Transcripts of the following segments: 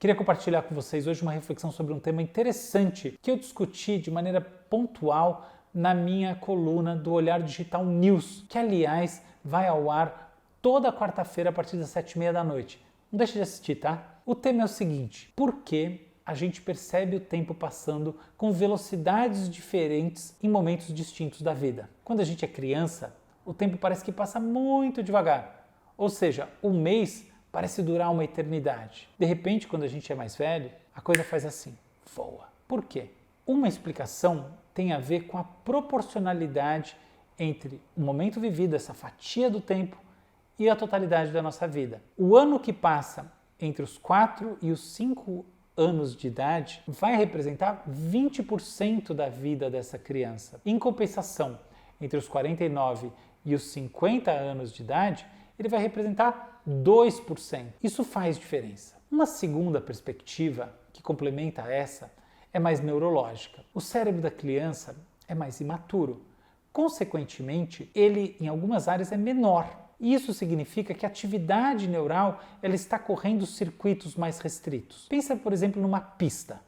Queria compartilhar com vocês hoje uma reflexão sobre um tema interessante que eu discuti de maneira pontual na minha coluna do Olhar Digital News, que aliás vai ao ar toda quarta-feira a partir das 7h30 da noite. Não deixe de assistir, tá? O tema é o seguinte: por que a gente percebe o tempo passando com velocidades diferentes em momentos distintos da vida? Quando a gente é criança, o tempo parece que passa muito devagar, ou seja, um mês parece durar uma eternidade. De repente, quando a gente é mais velho, a coisa faz assim, voa. Por quê? Uma explicação tem a ver com a proporcionalidade entre o momento vivido, essa fatia do tempo, e a totalidade da nossa vida. O ano que passa entre os 4 e os 5 anos de idade vai representar 20% da vida dessa criança. Em compensação, entre os 49 e os 50 anos de idade, ele vai representar 2%. Isso faz diferença. Uma segunda perspectiva, que complementa essa, é mais neurológica. O cérebro da criança é mais imaturo. Consequentemente, ele, em algumas áreas, é menor. Isso significa que a atividade neural ela está correndo circuitos mais restritos. Pensa, por exemplo, numa pista.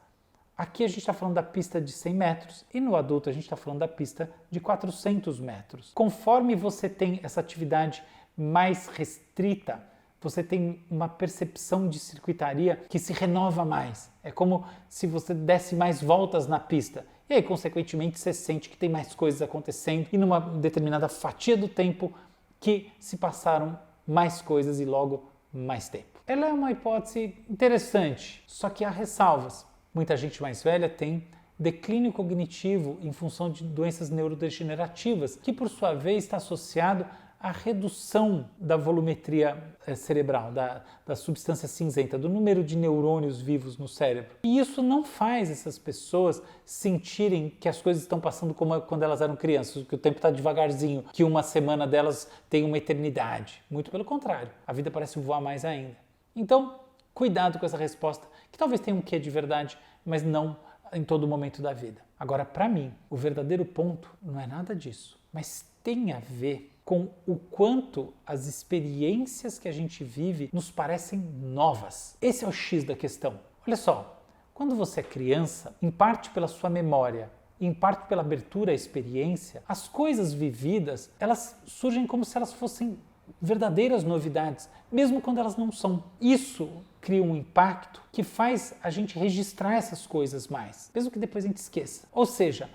Aqui a gente está falando da pista de 100 metros e no adulto a gente está falando da pista de 400 metros. Conforme você tem essa atividade mais restrita, você tem uma percepção de circuitaria que se renova mais. É como se você desse mais voltas na pista. E aí, consequentemente, você sente que tem mais coisas acontecendo e numa determinada fatia do tempo que se passaram mais coisas e logo mais tempo. Ela é uma hipótese interessante, só que há ressalvas. Muita gente mais velha tem declínio cognitivo em função de doenças neurodegenerativas, que por sua vez está associado à redução da volumetria cerebral, da substância cinzenta, do número de neurônios vivos no cérebro. E isso não faz essas pessoas sentirem que as coisas estão passando como quando elas eram crianças, que o tempo está devagarzinho, que uma semana delas tem uma eternidade. Muito pelo contrário, a vida parece voar mais ainda. Então, cuidado com essa resposta, que talvez tenha um quê de verdade, mas não em todo momento da vida. Agora, para mim, o verdadeiro ponto não é nada disso, mas tem a ver com o quanto as experiências que a gente vive nos parecem novas. Esse é o X da questão. Olha só, quando você é criança, em parte pela sua memória, em parte pela abertura à experiência, as coisas vividas, elas surgem como se elas fossem verdadeiras novidades, mesmo quando elas não são. Isso cria um impacto que faz a gente registrar essas coisas mais, mesmo que depois a gente esqueça. Ou seja,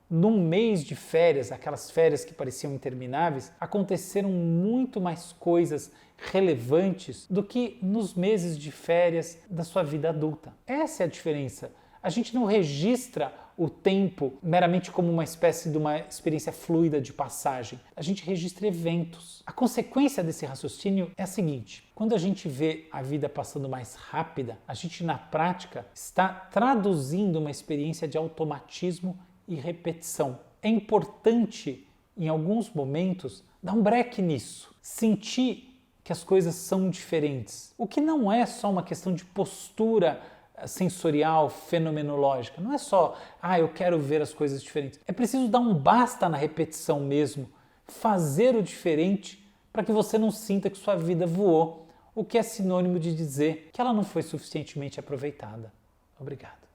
num mês de férias, aquelas férias que pareciam intermináveis, aconteceram muito mais coisas relevantes do que nos meses de férias da sua vida adulta. Essa é a diferença. A gente não registra o tempo meramente como uma espécie de uma experiência fluida de passagem. A gente registra eventos. A consequência desse raciocínio é a seguinte: quando a gente vê a vida passando mais rápida, a gente na prática está traduzindo uma experiência de automatismo e repetição. É importante, em alguns momentos, dar um break nisso, sentir que as coisas são diferentes. O que não é só uma questão de postura sensorial, fenomenológica. Não é só, eu quero ver as coisas diferentes. É preciso dar um basta na repetição mesmo, fazer o diferente para que você não sinta que sua vida voou, o que é sinônimo de dizer que ela não foi suficientemente aproveitada. Obrigado.